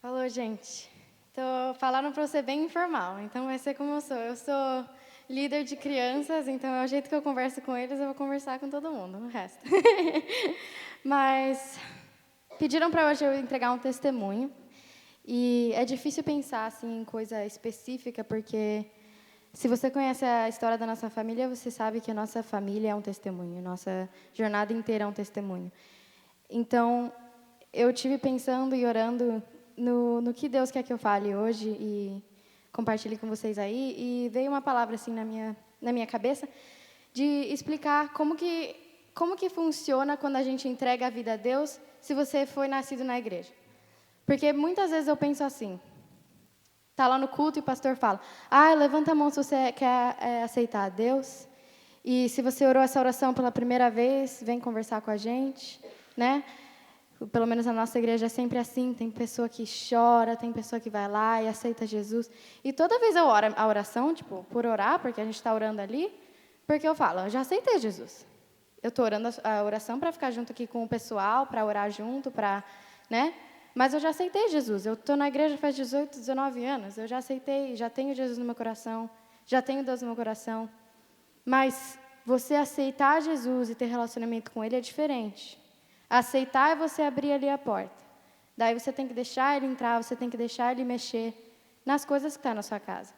Falou, gente. Tô falando para você bem informal, então vai ser como eu sou. Eu sou líder de crianças, então é o jeito que eu converso com eles, eu vou conversar com todo mundo, o resto. Mas pediram para hoje eu entregar um testemunho. E é difícil pensar assim em coisa específica, porque se você conhece a história da nossa família, você sabe que a nossa família é um testemunho, nossa jornada inteira é um testemunho. Então, eu tive pensando e orando no que Deus quer que eu fale hoje e compartilhe com vocês aí. E veio uma palavra assim na minha cabeça de explicar como que funciona quando a gente entrega a vida a Deus se você foi nascido na igreja. Porque muitas vezes eu penso assim, tá lá no culto e o pastor fala, levanta a mão se você quer aceitar a Deus. E se você orou essa oração pela primeira vez, vem conversar com a gente, né? Pelo menos na nossa igreja é sempre assim, tem pessoa que chora, tem pessoa que vai lá e aceita Jesus. E toda vez eu oro a oração, tipo, por orar, porque a gente está orando ali, porque eu falo, eu já aceitei Jesus. Eu estou orando a oração para ficar junto aqui com o pessoal, para orar junto, né? Mas eu já aceitei Jesus. Eu estou na igreja faz 18, 19 anos. Eu já aceitei, já tenho Jesus no meu coração, já tenho Deus no meu coração. Mas você aceitar Jesus e ter relacionamento com Ele é diferente. Aceitar é você abrir ali a porta. Daí você tem que deixar Ele entrar, você tem que deixar Ele mexer nas coisas que estão na sua casa.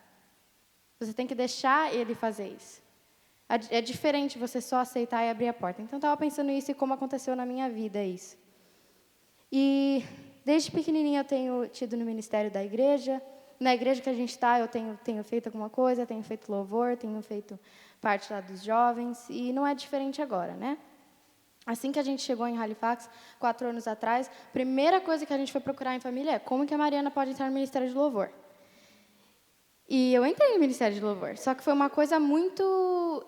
Você tem que deixar Ele fazer isso. É diferente você só aceitar e abrir a porta. Então, eu estava pensando nisso e como aconteceu na minha vida isso. E desde pequenininha eu tenho tido no ministério da igreja. Na igreja que a gente está, eu tenho feito alguma coisa, tenho feito louvor, tenho feito parte lá dos jovens. E não é diferente agora, né? Assim que a gente chegou em Halifax, 4 anos atrás, a primeira coisa que a gente foi procurar em família é como que a Mariana pode entrar no Ministério de Louvor. E eu entrei no Ministério de Louvor, só que foi uma coisa muito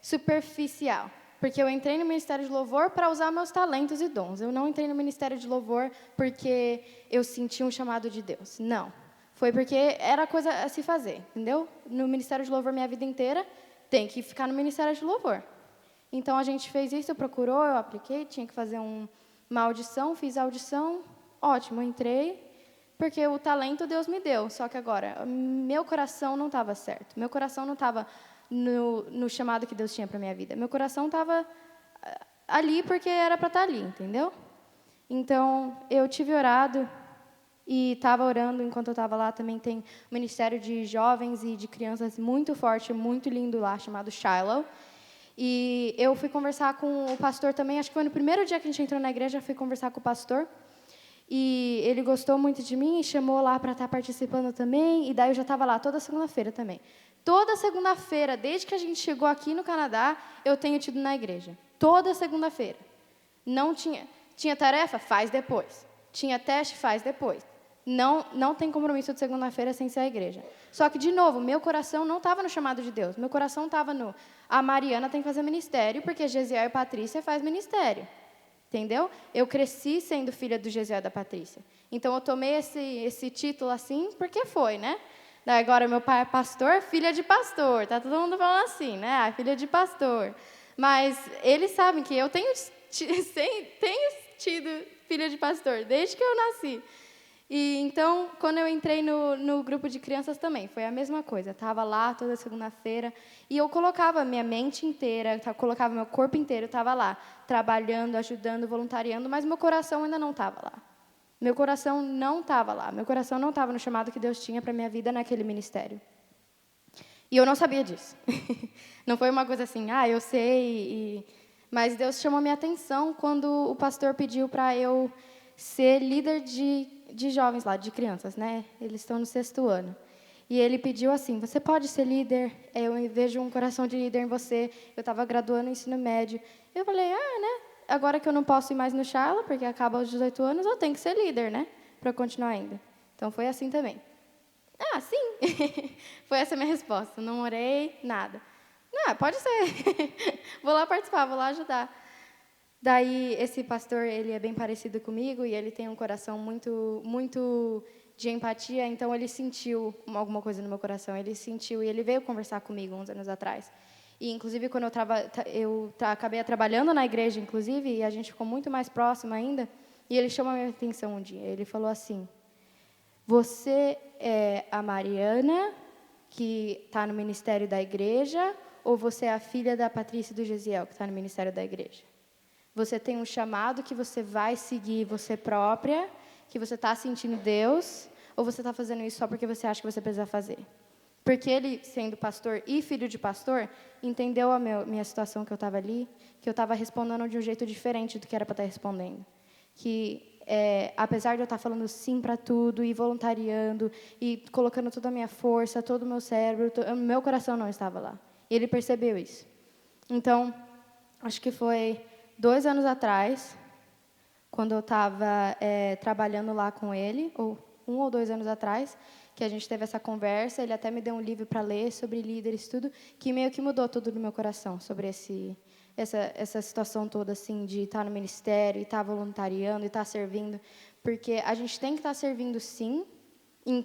superficial. Porque eu entrei no Ministério de Louvor para usar meus talentos e dons. Eu não entrei no Ministério de Louvor porque eu senti um chamado de Deus. Não. Foi porque era coisa a se fazer, entendeu? No Ministério de Louvor minha vida inteira, tem que ficar no Ministério de Louvor. Então, a gente fez isso, procurou, eu apliquei, tinha que fazer uma audição, fiz a audição, ótimo, entrei, porque o talento Deus me deu. Só que agora, meu coração não estava certo. Meu coração não estava no chamado que Deus tinha para a minha vida. Meu coração estava ali porque era para estar ali, entendeu? Então, eu tive orado e estava orando enquanto eu estava lá. Também tem um ministério de jovens e de crianças muito forte, muito lindo lá, chamado Shiloh. E eu fui conversar com o pastor também, acho que foi no primeiro dia que a gente entrou na igreja, eu fui conversar com o pastor. E ele gostou muito de mim e chamou lá para estar participando também. E daí eu já estava lá toda segunda-feira também. Toda segunda-feira, desde que a gente chegou aqui no Canadá, eu tenho tido na igreja. Toda segunda-feira. Não tinha tarefa? Faz depois. Tinha teste? Faz depois. Não tem compromisso de segunda-feira sem ser a igreja. Só que, de novo, meu coração não estava no chamado de Deus. Meu coração estava no... A Mariana tem que fazer ministério, porque Gesiel e Patrícia faz ministério. Entendeu? Eu cresci sendo filha do Gesiel e da Patrícia. Então, eu tomei esse título assim, porque foi, né? Daí, agora, meu pai é pastor, filha de pastor. Tá todo mundo falando assim, né? Filha de pastor. Mas eles sabem que eu tenho tido filha de pastor, desde que eu nasci. E então, quando eu entrei no grupo de crianças também, foi a mesma coisa. Estava lá toda segunda-feira e eu colocava minha mente inteira, colocava meu corpo inteiro, estava lá, trabalhando, ajudando, voluntariando, mas meu coração ainda não estava lá. Meu coração não estava lá. Meu coração não estava no chamado que Deus tinha para a minha vida naquele ministério. E eu não sabia disso. Não foi uma coisa assim, eu sei. Mas Deus chamou minha atenção quando o pastor pediu para eu ser líder de jovens lá, de crianças, né? Eles estão no 6º ano. E ele pediu assim, você pode ser líder? Eu vejo um coração de líder em você. Eu estava graduando no ensino médio. Eu falei, né? Agora que eu não posso ir mais no Charla, porque acaba aos 18 anos, eu tenho que ser líder, né? Para continuar ainda. Então, foi assim também. Sim. Foi essa a minha resposta. Não orei, nada. Pode ser. Vou lá participar, vou lá ajudar. Daí, esse pastor, ele é bem parecido comigo e ele tem um coração muito, muito de empatia, então ele sentiu alguma coisa no meu coração, ele sentiu e ele veio conversar comigo uns anos atrás. E, inclusive, quando acabei trabalhando na igreja, inclusive, e a gente ficou muito mais próximo ainda, E ele chamou a minha atenção um dia. Ele falou assim: você é a Mariana, que está no ministério da igreja, ou você é a filha da Patrícia e do Gesiel, que está no ministério da igreja? Você tem um chamado que você vai seguir você própria, que você está sentindo Deus, ou você está fazendo isso só porque você acha que você precisa fazer? Porque ele, sendo pastor e filho de pastor, entendeu a minha situação que eu estava ali, que eu estava respondendo de um jeito diferente do que era para estar respondendo. Que, apesar de eu estar falando sim para tudo, e voluntariando, e colocando toda a minha força, todo o meu cérebro, meu coração não estava lá. E ele percebeu isso. Então, acho que foi 2 anos atrás, quando eu estava trabalhando lá com ele, ou 1 ou 2 anos atrás, que a gente teve essa conversa. Ele até me deu um livro para ler sobre líderes, tudo, que meio que mudou tudo no meu coração sobre essa situação toda, assim, de estar no ministério, e estar voluntariando, e estar servindo. Porque a gente tem que estar servindo, sim, em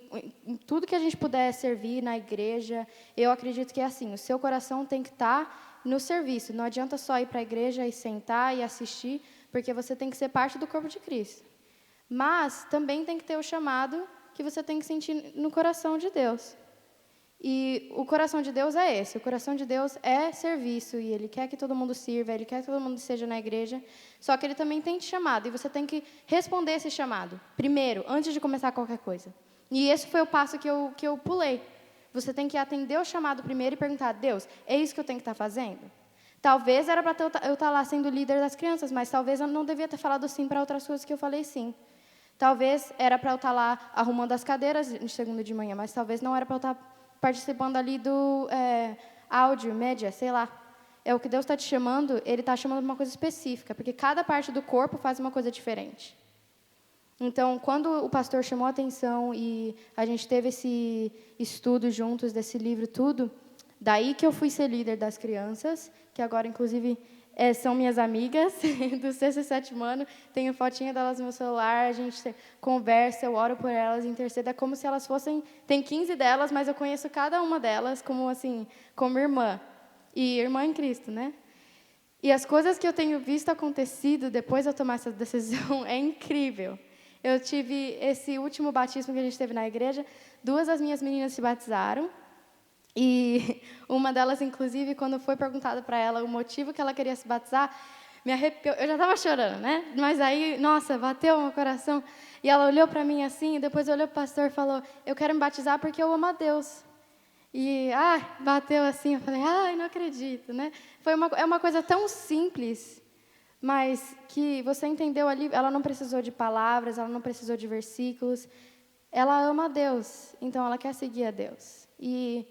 tudo que a gente puder servir na igreja. Eu acredito que é assim, o seu coração tem que estar no serviço. Não adianta só ir para a igreja e sentar e assistir, porque você tem que ser parte do corpo de Cristo. Mas também tem que ter o chamado que você tem que sentir no coração de Deus. E o coração de Deus é esse. O coração de Deus é serviço, e Ele quer que todo mundo sirva, Ele quer que todo mundo seja na igreja. Só que Ele também tem te chamado, e você tem que responder esse chamado primeiro, antes de começar qualquer coisa. E esse foi o passo que eu pulei. Você tem que atender o chamado primeiro e perguntar: Deus, é isso que eu tenho que estar fazendo? Talvez era para eu estar lá sendo líder das crianças, mas talvez eu não devia ter falado sim para outras coisas que eu falei sim. Talvez era para eu estar lá arrumando as cadeiras de segunda de manhã, mas talvez não era para eu estar participando ali do áudio, média, sei lá. É o que Deus está te chamando, Ele está chamando de uma coisa específica, porque cada parte do corpo faz uma coisa diferente. Então, quando o pastor chamou a atenção e a gente teve esse estudo juntos desse livro, tudo, daí que eu fui ser líder das crianças, que agora, inclusive, são minhas amigas do sexto e sétimo ano. Tenho fotinha delas no meu celular, a gente conversa, eu oro por elas, intercedo. É como se elas fossem... Tem 15 delas, mas eu conheço cada uma delas como, assim, como irmã. E irmã em Cristo, né? E as coisas que eu tenho visto acontecido depois de eu tomar essa decisão é incrível. Eu tive esse último batismo que a gente teve na igreja, 2 das minhas meninas se batizaram. E uma delas, inclusive, quando foi perguntado para ela o motivo que ela queria se batizar, me arrepiou. Eu já estava chorando, né? Mas aí, nossa, bateu o meu coração. E ela olhou para mim assim, e depois olhou para o pastor e falou: eu quero me batizar porque eu amo a Deus. E, bateu assim, eu falei: não acredito, né? É uma coisa tão simples, mas que você entendeu ali. Ela não precisou de palavras, ela não precisou de versículos. Ela ama a Deus, então ela quer seguir a Deus. E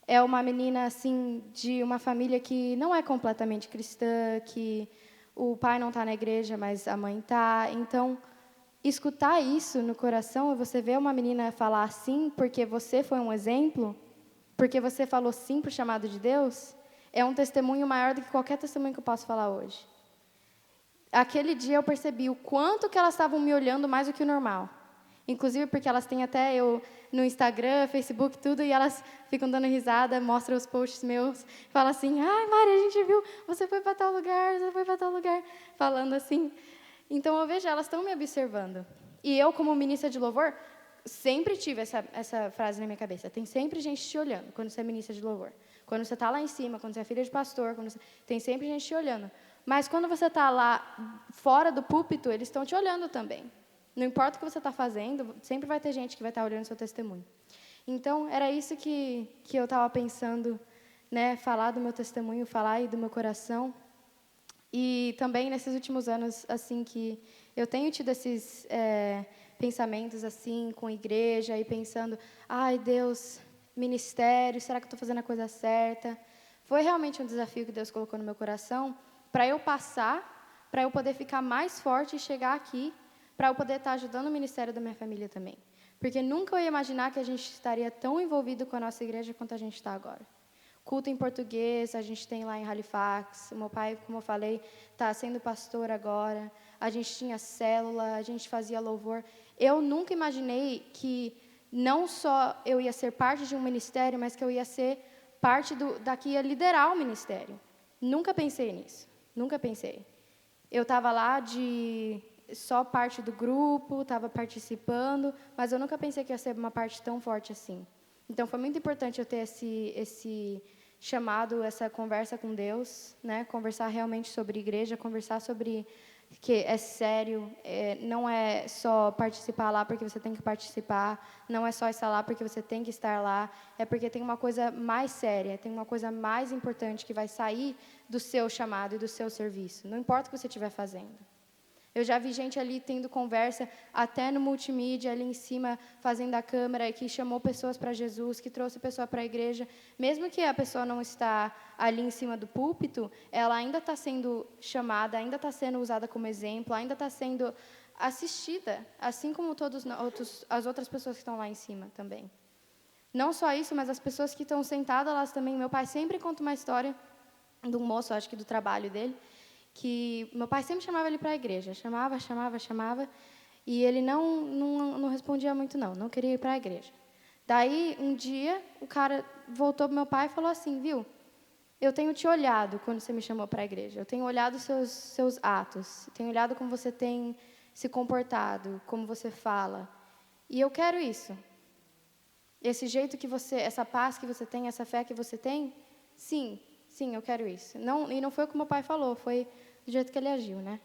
é uma menina, assim, de uma família que não é completamente cristã, que o pai não está na igreja, mas a mãe está. Então, escutar isso no coração, e você ver uma menina falar sim porque você foi um exemplo, porque você falou sim para o chamado de Deus, é um testemunho maior do que qualquer testemunho que eu posso falar hoje. Aquele dia eu percebi o quanto que elas estavam me olhando mais do que o normal. Inclusive porque elas têm até eu no Instagram, Facebook, tudo, e elas ficam dando risada, mostram os posts meus, falam assim: Mari, a gente viu, você foi para tal lugar, você foi para tal lugar, falando assim. Então, eu vejo, elas estão me observando. E eu, como ministra de louvor, sempre tive essa frase na minha cabeça: tem sempre gente te olhando quando você é ministra de louvor. Quando você está lá em cima, quando você é filha de pastor, tem sempre gente te olhando. Mas quando você está lá fora do púlpito, eles estão te olhando também. Não importa o que você está fazendo, sempre vai ter gente que vai estar olhando o seu testemunho. Então, era isso que eu estava pensando, né? Falar do meu testemunho, falar aí do meu coração. E também, nesses últimos anos, assim, que eu tenho tido esses pensamentos, assim, com a igreja, e pensando: Deus, ministério, será que eu estou fazendo a coisa certa? Foi realmente um desafio que Deus colocou no meu coração, para eu passar, para eu poder ficar mais forte e chegar aqui, para eu poder estar ajudando o ministério da minha família também. Porque nunca eu ia imaginar que a gente estaria tão envolvido com a nossa igreja quanto a gente está agora. Culto em português, a gente tem lá em Halifax. O meu pai, como eu falei, está sendo pastor agora. A gente tinha célula, a gente fazia louvor. Eu nunca imaginei que não só eu ia ser parte de um ministério, mas que eu ia ser parte daqui a liderar o ministério. Nunca pensei nisso, nunca pensei. Eu estava lá só parte do grupo, estava participando, mas eu nunca pensei que ia ser uma parte tão forte assim. Então, foi muito importante eu ter esse chamado, essa conversa com Deus, né? Conversar realmente sobre igreja, conversar sobre que é sério, não é só participar lá porque você tem que participar, não é só estar lá porque você tem que estar lá, é porque tem uma coisa mais séria, tem uma coisa mais importante que vai sair do seu chamado e do seu serviço, não importa o que você estiver fazendo. Eu já vi gente ali tendo conversa, até no multimídia, ali em cima, fazendo a câmera, que chamou pessoas para Jesus, que trouxe pessoa para a igreja. Mesmo que a pessoa não está ali em cima do púlpito, ela ainda está sendo chamada, ainda está sendo usada como exemplo, ainda está sendo assistida, assim como as outras pessoas que estão lá em cima também. Não só isso, mas as pessoas que estão sentadas lá também. Meu pai sempre conta uma história de um moço, acho que do trabalho dele, que meu pai sempre chamava ele para a igreja, chamava, e ele não respondia muito não queria ir para a igreja. Daí, um dia, o cara voltou para meu pai e falou assim, viu, eu tenho te olhado quando você me chamou para a igreja, eu tenho olhado seus atos, tenho olhado como você tem se comportado, como você fala, e eu quero isso. Esse jeito que você, essa paz que você tem, essa fé que você tem, sim, eu quero isso. E não foi o que meu pai falou, foi do jeito que ele agiu, né?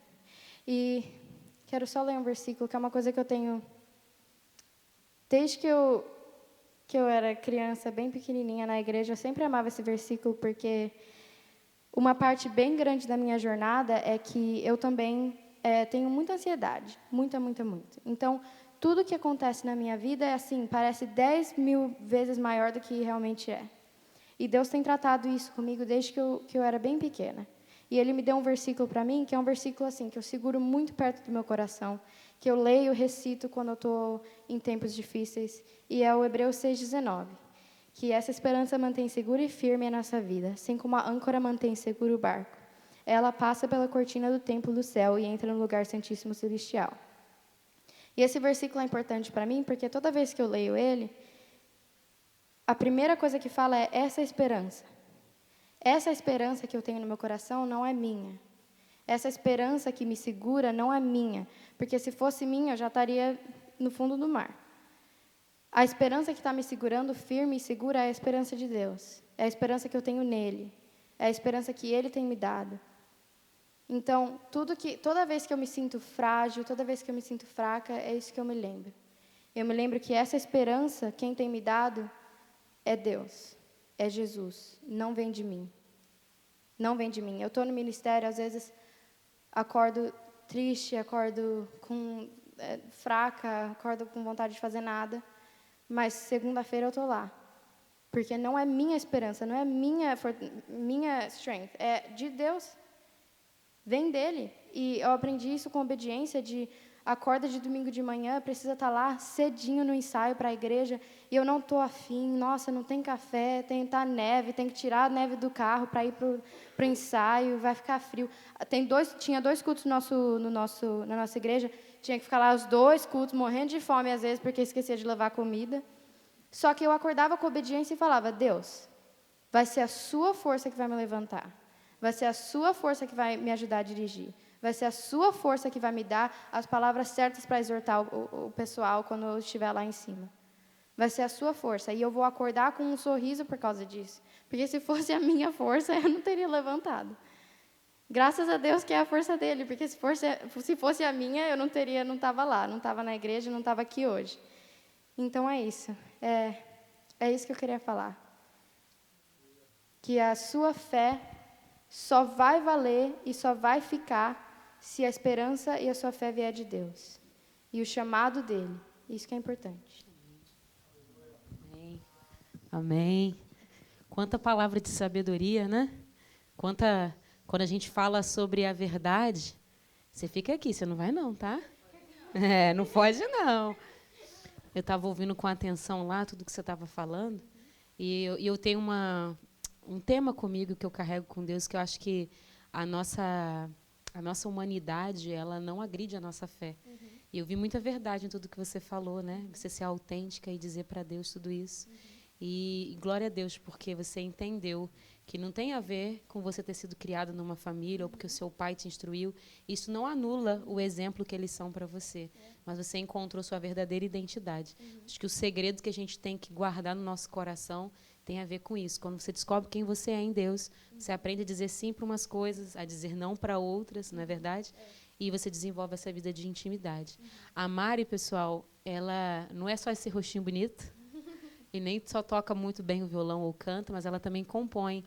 E quero só ler um versículo, que é uma coisa que eu tenho... Desde que eu era criança, bem pequenininha na igreja, eu sempre amava esse versículo, porque uma parte bem grande da minha jornada é que eu também tenho muita ansiedade, muita. Então, tudo que acontece na minha vida é assim, parece 10.000 vezes maior do que realmente é. E Deus tem tratado isso comigo desde que eu era bem pequena. E Ele me deu um versículo para mim, que é um versículo assim, que eu seguro muito perto do meu coração, que eu leio, recito quando eu estou em tempos difíceis, e é o Hebreus 6,19, que essa esperança mantém segura e firme a nossa vida, assim como a âncora mantém seguro o barco. Ela passa pela cortina do templo do céu e entra no lugar santíssimo celestial. E esse versículo é importante para mim, porque toda vez que eu leio ele, a primeira coisa que fala é essa esperança. Essa esperança que eu tenho no meu coração não é minha. Essa esperança que me segura não é minha, porque se fosse minha, eu já estaria no fundo do mar. A esperança que está me segurando firme e segura é a esperança de Deus. É a esperança que eu tenho nele. É a esperança que Ele tem me dado. Então, toda vez que eu me sinto frágil, toda vez que eu me sinto fraca, é isso que eu me lembro. Eu me lembro que essa esperança, quem tem me dado, é Deus, é Jesus, não vem de mim. Não vem de mim. Eu estou no ministério, às vezes acordo triste, acordo fraca, acordo com vontade de fazer nada, mas segunda-feira eu estou lá. Porque não é minha esperança, não é minha strength, é de Deus. Vem dele. E eu aprendi isso com obediência, de acorda de domingo de manhã, precisa estar lá cedinho no ensaio para a igreja, e eu não estou afim, nossa, não tem café, tem que estar neve, tem que tirar a neve do carro para ir para o ensaio, vai ficar frio. Tinha 2 cultos na nossa igreja, tinha que ficar lá os 2 cultos, morrendo de fome às vezes, porque esquecia de levar comida. Só que eu acordava com obediência e falava, Deus, vai ser a sua força que vai me levantar, vai ser a sua força que vai me ajudar a dirigir. Vai ser a sua força que vai me dar as palavras certas para exortar o pessoal quando eu estiver lá em cima. Vai ser a sua força. E eu vou acordar com um sorriso por causa disso. Porque se fosse a minha força, eu não teria levantado. Graças a Deus que é a força dele. Porque se fosse a minha, eu não estava lá. Não estava na igreja, não estava aqui hoje. Então é isso. É isso que eu queria falar. Que a sua fé só vai valer e só vai ficar se a esperança e a sua fé vier de Deus. E o chamado dele. Isso que é importante. Amém. Amém. Quanta palavra de sabedoria, né? Quando a gente fala sobre a verdade, você fica aqui, você não vai não, tá? Não pode não. Eu estava ouvindo com atenção lá tudo que você estava falando, e eu tenho um tema comigo que eu carrego com Deus, que eu acho que a nossa humanidade, ela não agride a nossa fé. Uhum. E eu vi muita verdade em tudo que você falou, né? Você ser autêntica e dizer para Deus tudo isso. Uhum. E glória a Deus, porque você entendeu que não tem a ver com você ter sido criado numa família ou porque o seu pai te instruiu. Isso não anula o exemplo que eles são para você, mas você encontrou sua verdadeira identidade. Acho que o segredo que a gente tem que guardar no nosso coração tem a ver com isso. Quando você descobre quem você é em Deus, você aprende a dizer sim para umas coisas, a dizer não para outras, não é verdade? E você desenvolve essa vida de intimidade. A Mari, pessoal, ela não é só esse rostinho bonito, e nem só toca muito bem o violão ou canta, mas ela também compõe.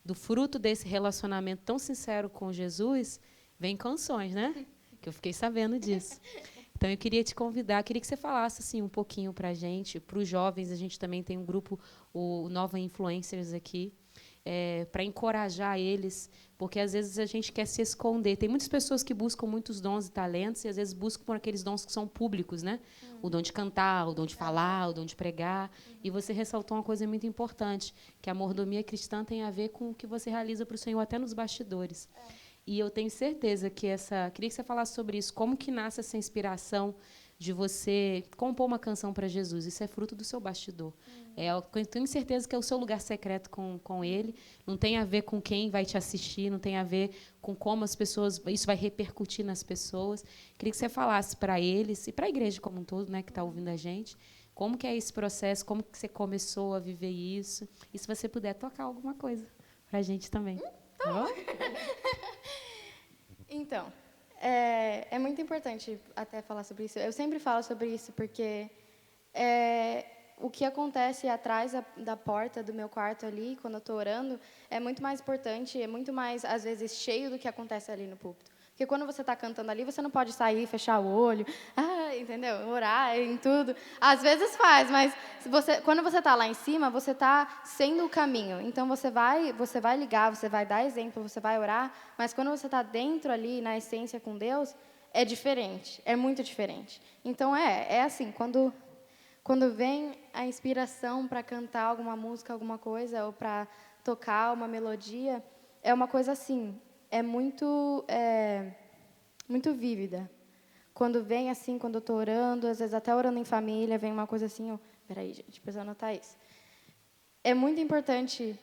Do fruto desse relacionamento tão sincero com Jesus, vem canções, né? Que eu fiquei sabendo disso. Então, eu queria te convidar, queria que você falasse assim, um pouquinho para a gente, para os jovens. A gente também tem um grupo, o Nova Influencers aqui, para encorajar eles, porque às vezes a gente quer se esconder. Tem muitas pessoas que buscam muitos dons e talentos e às vezes buscam por aqueles dons que são públicos, né? O dom de cantar, o dom de falar, o dom de pregar. E você ressaltou uma coisa muito importante, que a mordomia cristã tem a ver com o que você realiza para o Senhor até nos bastidores. E eu tenho certeza que queria que você falasse sobre isso, como que nasce essa inspiração de você compor uma canção para Jesus. Isso é fruto do seu bastidor. Eu tenho certeza que é o seu lugar secreto com Ele. Não tem a ver com quem vai te assistir, não tem a ver com como as pessoas, isso vai repercutir nas pessoas. Queria que você falasse para eles e para a igreja como um todo, né, que está ouvindo a gente, como que é esse processo, como que você começou a viver isso. E se você puder tocar alguma coisa para a gente também. Tá bom? Então, é muito importante até falar sobre isso. Eu sempre falo sobre isso porque o que acontece atrás da porta do meu quarto ali, quando eu estou orando, é muito mais importante, é muito mais, às vezes, cheio do que acontece ali no púlpito. Porque quando você está cantando ali, você não pode sair, fechar o olho, entendeu? Orar em tudo. Às vezes faz, mas quando você está lá em cima, você está sendo o caminho. Então, você vai ligar, você vai dar exemplo, você vai orar, mas quando você está dentro ali, na essência com Deus, é diferente, é muito diferente. Então, é assim, quando vem a inspiração para cantar alguma música, alguma coisa, ou para tocar uma melodia, é uma coisa assim, é muito vívida. Quando vem assim, quando eu estou orando, às vezes até orando em família, vem uma coisa assim, peraí, gente, preciso anotar isso. É muito importante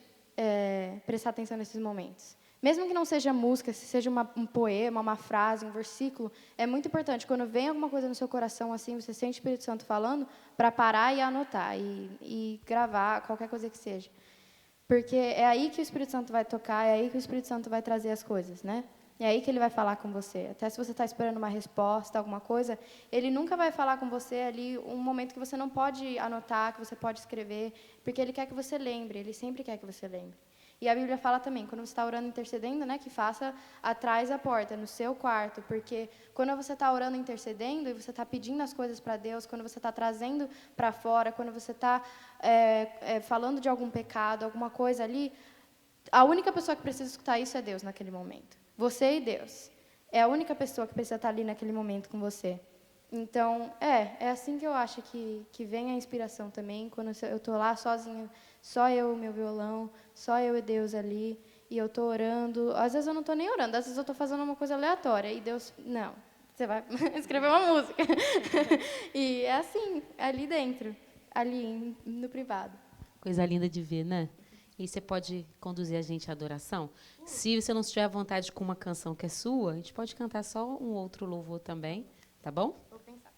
prestar atenção nesses momentos. Mesmo que não seja música, se seja um poema, uma frase, um versículo, é muito importante. Quando vem alguma coisa no seu coração, assim, você sente o Espírito Santo falando, para parar e anotar, e gravar, qualquer coisa que seja. Porque é aí que o Espírito Santo vai tocar, é aí que o Espírito Santo vai trazer as coisas, né? É aí que ele vai falar com você. Até se você está esperando uma resposta, alguma coisa, ele nunca vai falar com você ali um momento que você não pode anotar, que você pode escrever, porque ele quer que você lembre, ele sempre quer que você lembre. E a Bíblia fala também, quando você está orando intercedendo, né, que faça atrás da porta, no seu quarto, porque quando você está orando intercedendo e você está pedindo as coisas para Deus, quando você está trazendo para fora, quando você está falando de algum pecado, alguma coisa ali, a única pessoa que precisa escutar isso é Deus naquele momento. Você e Deus. É a única pessoa que precisa estar ali naquele momento com você. Então, é assim que eu acho que vem a inspiração também, quando eu estou lá sozinha, só eu, meu violão, só eu e Deus ali, e eu estou orando. Às vezes eu não estou nem orando, às vezes eu estou fazendo uma coisa aleatória, e Deus, não, você vai escrever uma música. E é assim, ali dentro, ali no privado. Coisa linda de ver, né? E você pode conduzir a gente à adoração? Se você não estiver à vontade com uma canção que é sua, a gente pode cantar só um outro louvor também, tá bom? Vou pensar.